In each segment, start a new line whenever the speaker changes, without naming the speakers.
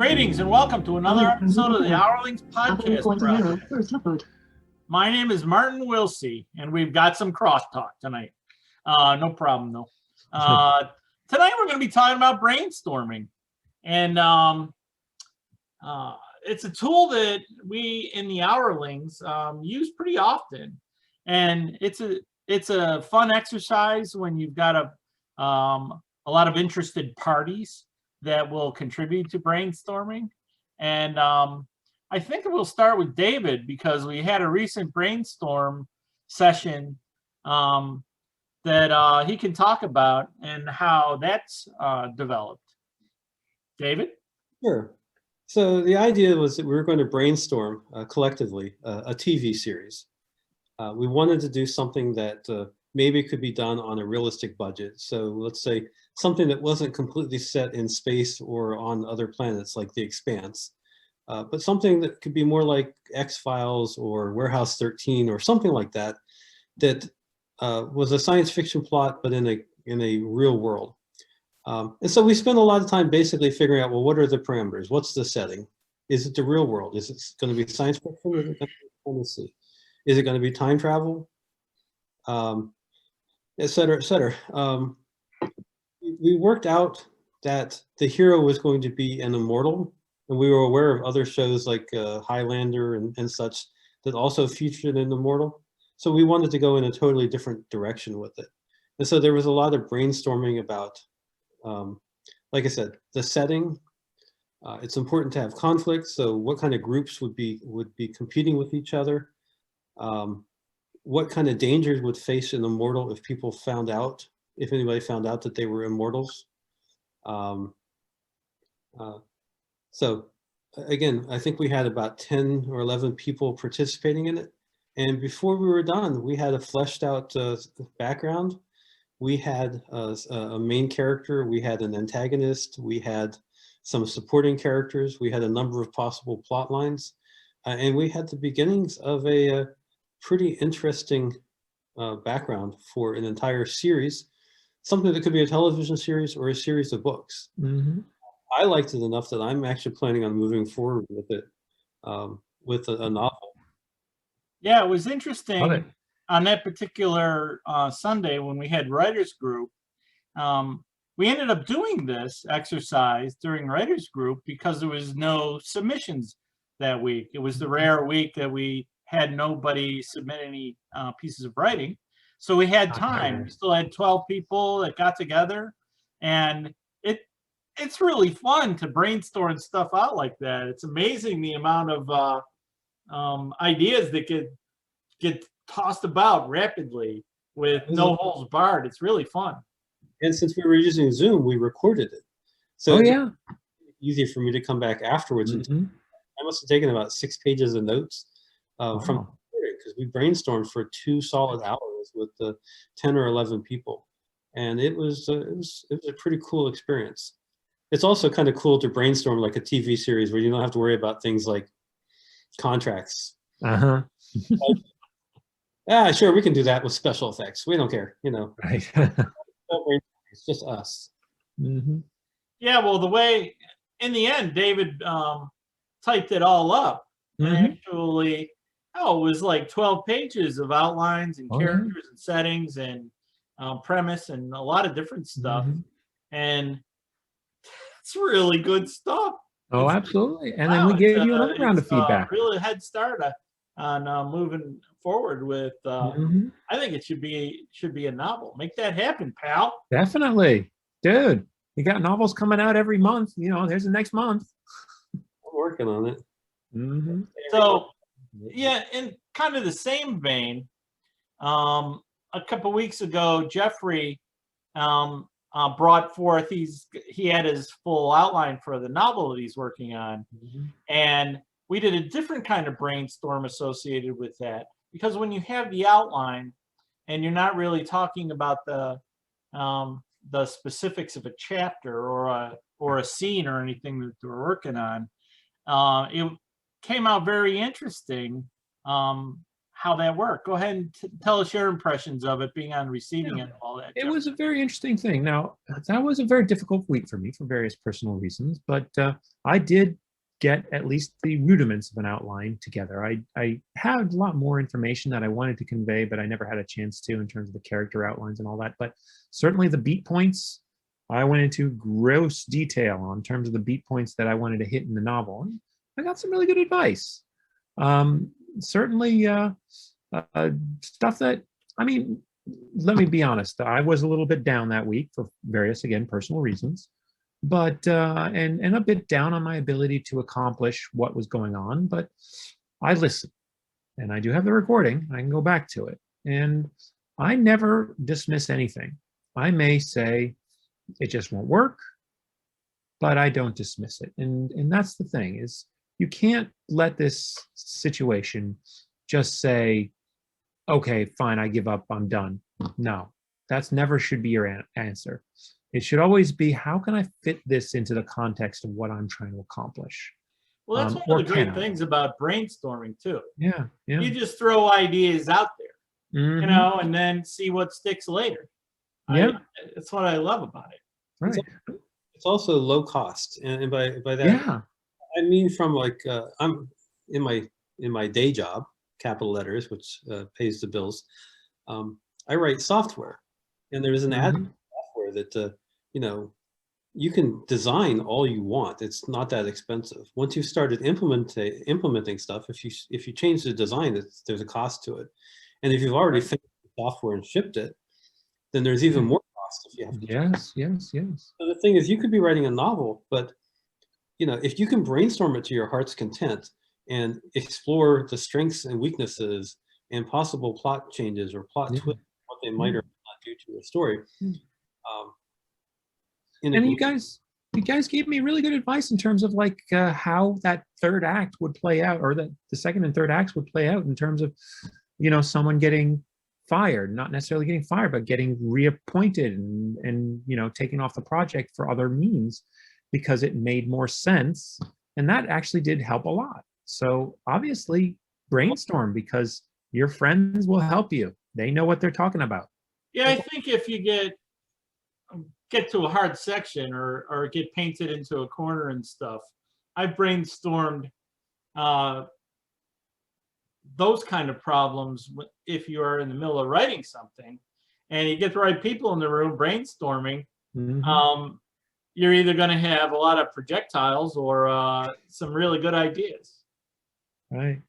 Greetings and welcome to another episode of the Hourlings podcast. My name is Martin Wilsey, and we've got some crosstalk tonight. No problem, though. Tonight we're going to be talking about brainstorming, and it's a tool that we in the Hourlings use pretty often, and it's a fun exercise when you've got a lot of interested parties that will contribute to brainstorming. And I think we'll start with David because we had a recent brainstorm session that he can talk about and how that's developed. David?
Sure. So the idea was that we were going to brainstorm collectively a TV series. We wanted to do something that maybe could be done on a realistic budget. So let's say something that wasn't completely set in space or on other planets like The Expanse, but something that could be more like X-Files or Warehouse 13 or something like that, that was a science fiction plot, but in a real world. And so we spent a lot of time basically figuring out, well, what are the parameters? What's the setting? Is it the real world? Is it going to be science fiction? Is it going to be fantasy? Is it going to be time travel? Et cetera, et cetera. We worked out that the hero was going to be an immortal, and we were aware of other shows like Highlander and such that also featured an immortal. So we wanted to go in a totally different direction with it. And so there was a lot of brainstorming about, like I said, the setting. It's important to have conflict. So what kind of groups would be competing with each other? What kind of dangers would face an immortal if anybody found out that they were immortals? So again, I think we had about 10 or 11 people participating in it. And before we were done, we had a fleshed out background. We had a main character, we had an antagonist, we had some supporting characters, we had a number of possible plot lines, and we had the beginnings of a pretty interesting background for an entire series, something that could be a television series or a series of books.
Mm-hmm.
I liked it enough that I'm actually planning on moving forward with it, with a novel.
Yeah, it was interesting on that particular Sunday when we had writers group. We ended up doing this exercise during writers group because there was no submissions that week. It was the rare week that we had nobody submit any pieces of writing. So we had time. We still had 12 people that got together, and it's really fun to brainstorm stuff out like that. It's amazing the amount of ideas that get tossed about rapidly with no holds barred. It's really fun.
And since we were using Zoom, we recorded it. So
yeah,
easy for me to come back afterwards.
Mm-hmm.
And I must have taken about 6 pages of notes from because we brainstormed for 2 solid hours with 10 or 11 people, and it was a pretty cool experience. It's also kind of cool to brainstorm like a TV series where you don't have to worry about things like contracts. Sure, we can do that with special effects. We don't care,
Right.
It's just us.
Mm-hmm.
Yeah, well, the way in the end David typed it all up, and actually, it was like 12 pages of outlines and characters and settings and premise and a lot of different stuff, and it's really good stuff.
Oh, absolutely. And then we gave you another round of feedback.
Really head start on moving forward with. I think it should be a novel. Make that happen, pal.
Definitely, dude. You got novels coming out every month. There's the next month.
I'm working on it.
Mm-hmm.
So, yeah, in kind of the same vein, a couple weeks ago, Jeffrey brought forth. He had his full outline for the novel that he's working on, and we did a different kind of brainstorm associated with that, because when you have the outline and you're not really talking about the specifics of a chapter or a scene or anything that we're working on, it came out very interesting how that worked. Go ahead and tell us your impressions of it being on receiving end of all that.
It was a very interesting thing. Now, that was a very difficult week for me for various personal reasons, but I did get at least the rudiments of an outline together. I had a lot more information that I wanted to convey, but I never had a chance to in terms of the character outlines and all that. But certainly the beat points, I went into gross detail on terms of the beat points that I wanted to hit in the novel. And I got some really good advice. Certainly stuff that, I mean, let me be honest, I was a little bit down that week for various, again, personal reasons, but and a bit down on my ability to accomplish what was going on. But I listened, and I do have the recording. I can go back to it, and I never dismiss anything. I may say it just won't work, but I don't dismiss it. And that's the thing, is you can't let this situation just say, okay, fine, I give up, I'm done. No, that's never should be your answer. It should always be, how can I fit this into the context of what I'm trying to accomplish?
Well, that's one of the great things about brainstorming too.
Yeah, yeah.
You just throw ideas out there,
Mhm.
you know, and then see what sticks later.
Yeah.
That's what I love about it.
Right.
It's also low cost, and by that,
Yeah.
I mean, from like I'm in my day job, capital letters, which pays the bills. I write software, and there's an ad software that you know, you can design all you want. It's not that expensive. Once you've started implementing stuff, if you change the design, there's a cost to it. And if you've already finished the software and shipped it, then there's even more cost if you have to.
Yes.
So the thing is, you could be writing a novel, but you know, if you can brainstorm it to your heart's content and explore the strengths and weaknesses and possible plot changes or plot twists, what they might or might not do to your story.
And you guys gave me really good advice in terms of like how that third act would play out, or that the second and third acts would play out in terms of, you know, someone getting fired, not necessarily getting fired, but getting reappointed and you know, taking off the project for other means because it made more sense. And that actually did help a lot. So obviously brainstorm, because your friends will help you. They know what they're talking about.
Yeah, I think if you get to a hard section or get painted into a corner and stuff, I brainstormed those kind of problems if you are in the middle of writing something and you get the right people in the room brainstorming. You're either going to have a lot of projectiles or some really good ideas.
Right.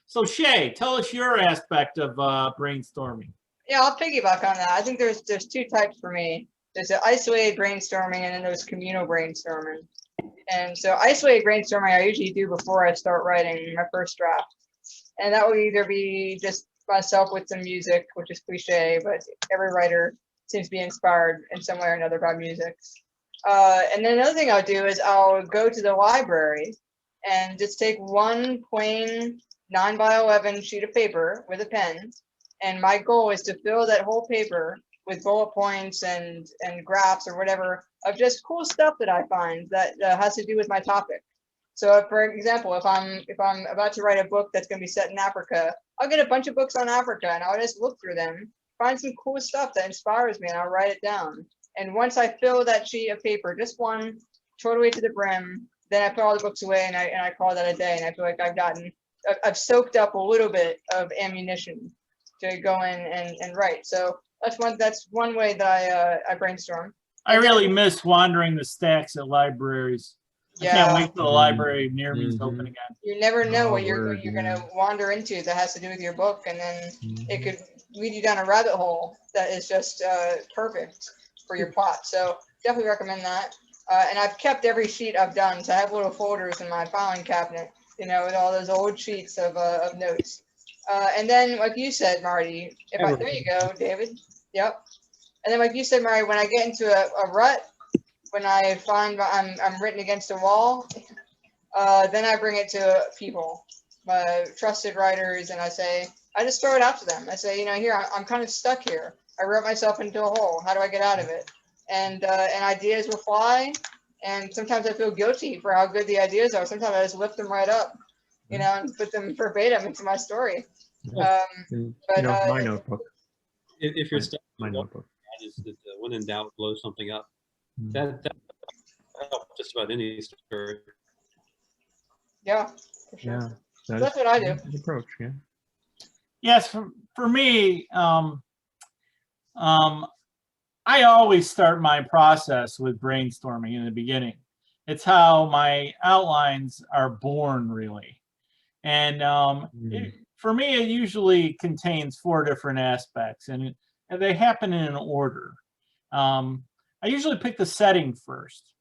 So Shay, tell us your aspect of brainstorming.
Yeah, I'll piggyback on that. I think there's two types for me. There's the isolated brainstorming, and then there's communal brainstorming. And so isolated brainstorming I usually do before I start writing my first draft. And that will either be just myself with some music, which is cliche, but every writer seems to be inspired in some way or another by music. And then another thing I'll do is I'll go to the library and just take one plain 9x11 sheet of paper with a pen. And my goal is to fill that whole paper with bullet points and graphs or whatever of just cool stuff that I find that has to do with my topic. So for example, if I'm about to write a book that's going to be set in Africa, I'll get a bunch of books on Africa and I'll just look through them, find some cool stuff that inspires me, and I'll write it down. And once I fill that sheet of paper, just one, totally to the brim, then I put all the books away and I call that a day. And I feel like I've soaked up a little bit of ammunition to go in and write. So that's one way that I brainstorm.
I really miss wandering the stacks at libraries.
Yeah.
I can't wait till the library near me is open again.
You never know what you're
word,
gonna wander into that has to do with your book, and then it could lead you down a rabbit hole that is just perfect for your plot. So definitely recommend that. And I've kept every sheet I've done, so I have little folders in my filing cabinet, you know, with all those old sheets of notes. And then, like you said, Marty, there you go, David. Yep. And then, like you said, Marty, when I get into a rut, when I find I'm written against a wall, then I bring it to people, my trusted writers, and I just throw it out to them. I say, you know, here, I'm kind of stuck here. I wrote myself into a hole. How do I get out of it? And ideas will fly. And sometimes I feel guilty for how good the ideas are. Sometimes I just lift them right up. you know, and put them verbatim into my story.
And,
But,
my notebook.
If you're stuck,
My notebook.
is that when in doubt, blow something up.
Mm.
That helps just about any story.
Yeah, for sure.
Yeah,
So that's what I do.
that's the approach. Yeah.
Yes, for me, I always start my process with brainstorming in the beginning. It's how my outlines are born, really. And for me, it usually contains 4 different aspects, and they happen in an order. I usually pick the setting first.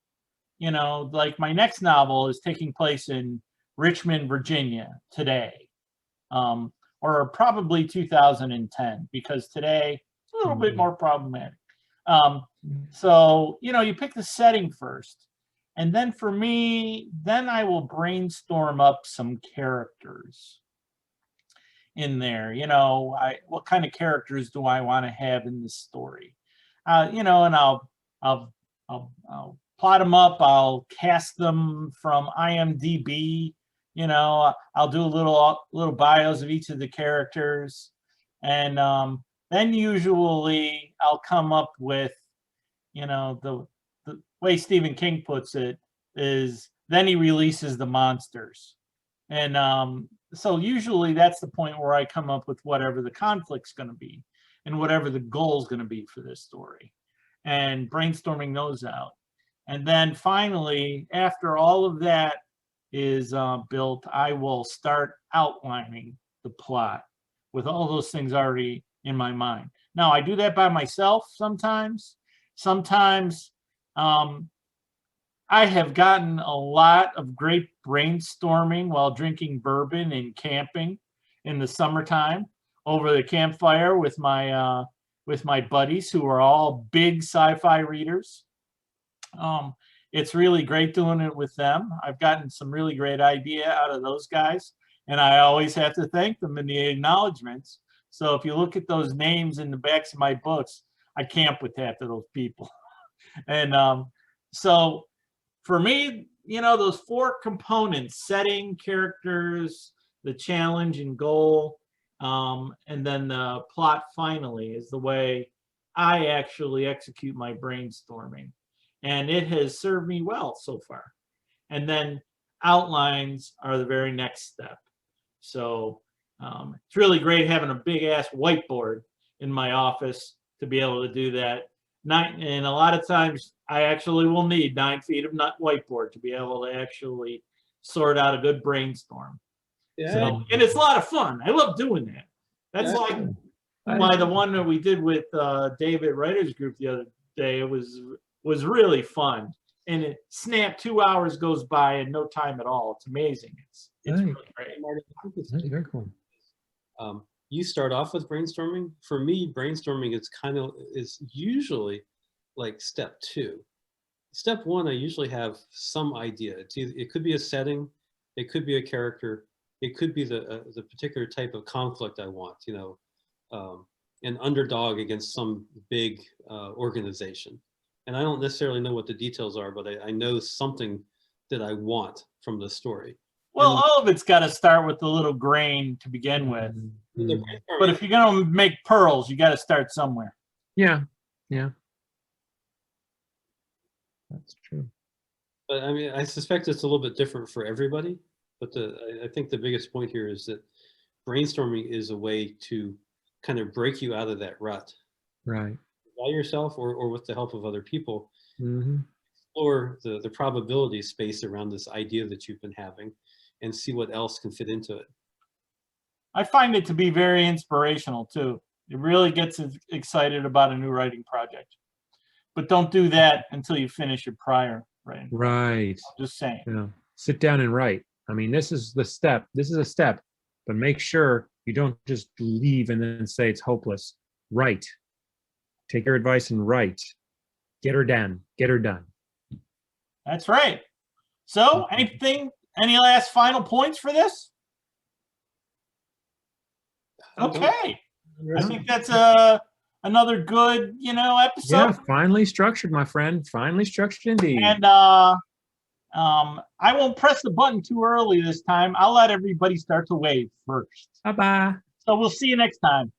You know, like my next novel is taking place in Richmond, Virginia today, or probably 2010, because today it's a little bit more problematic. So, you know, you pick the setting first. And then for me, then I will brainstorm up some characters in there. You know, what kind of characters do I want to have in this story? You know, and I'll plot them up. I'll cast them from IMDb. You know, I'll do little bios of each of the characters, and then usually I'll come up with, you know, the way Stephen King puts it is, then he releases the monsters. And so usually that's the point where I come up with whatever the conflict's going to be and whatever the goal's going to be for this story, and brainstorming those out. And then finally, after all of that is built, I will start outlining the plot with all those things already in my mind. Now, I do that by myself sometimes. Sometimes I have gotten a lot of great brainstorming while drinking bourbon and camping in the summertime over the campfire with my buddies who are all big sci-fi readers. It's really great doing it with them. I've gotten some really great idea out of those guys, and I always have to thank them in the acknowledgments. So if you look at those names in the backs of my books, I camp with half of those people. And so for me, you know, those 4 components: setting, characters, the challenge and goal, and then the plot finally, is the way I actually execute my brainstorming. And it has served me well so far. And then outlines are the very next step. So it's really great having a big ass whiteboard in my office to be able to do that. And a lot of times I actually will need 9 feet of whiteboard to be able to actually sort out a good brainstorm.
Yeah.
So, and it's a lot of fun. I love doing that. That's like why the one that we did with David Writers Group the other day, it was really fun. And it snapped, 2 hours goes by in no time at all. It's amazing. It's really great.
That's very cool.
You start off with brainstorming. For me, brainstorming is usually like step 2. Step 1, I usually have some idea. It could be a setting, it could be a character, it could be the particular type of conflict I want. You know, an underdog against some big organization. And I don't necessarily know what the details are, but I know something that I want from the story.
Well, all of it's got to start with the little grain to begin with. But if you're going to make pearls, you got to start somewhere.
Yeah, yeah. That's true.
But I mean, I suspect it's a little bit different for everybody. But I think the biggest point here is that brainstorming is a way to kind of break you out of that rut.
Right.
By yourself or with the help of other people.
Mm-hmm.
Explore the probability space around this idea that you've been having and see what else can fit into it.
I find it to be very inspirational too. It really gets excited about a new writing project. But don't do that until you finish your prior writing.
Right.
Just saying.
Yeah. Sit down and write. I mean, this is the step. This is a step, but make sure you don't just leave and then say it's hopeless. Write. Take your advice and write. Get her done. Get her done.
That's right. So, any last final points for this? Okay. I think that's another good, episode.
Yeah, finally structured, my friend. Finally structured indeed.
And I won't press the button too early this time. I'll let everybody start to wave first.
Bye-bye.
So we'll see you next time.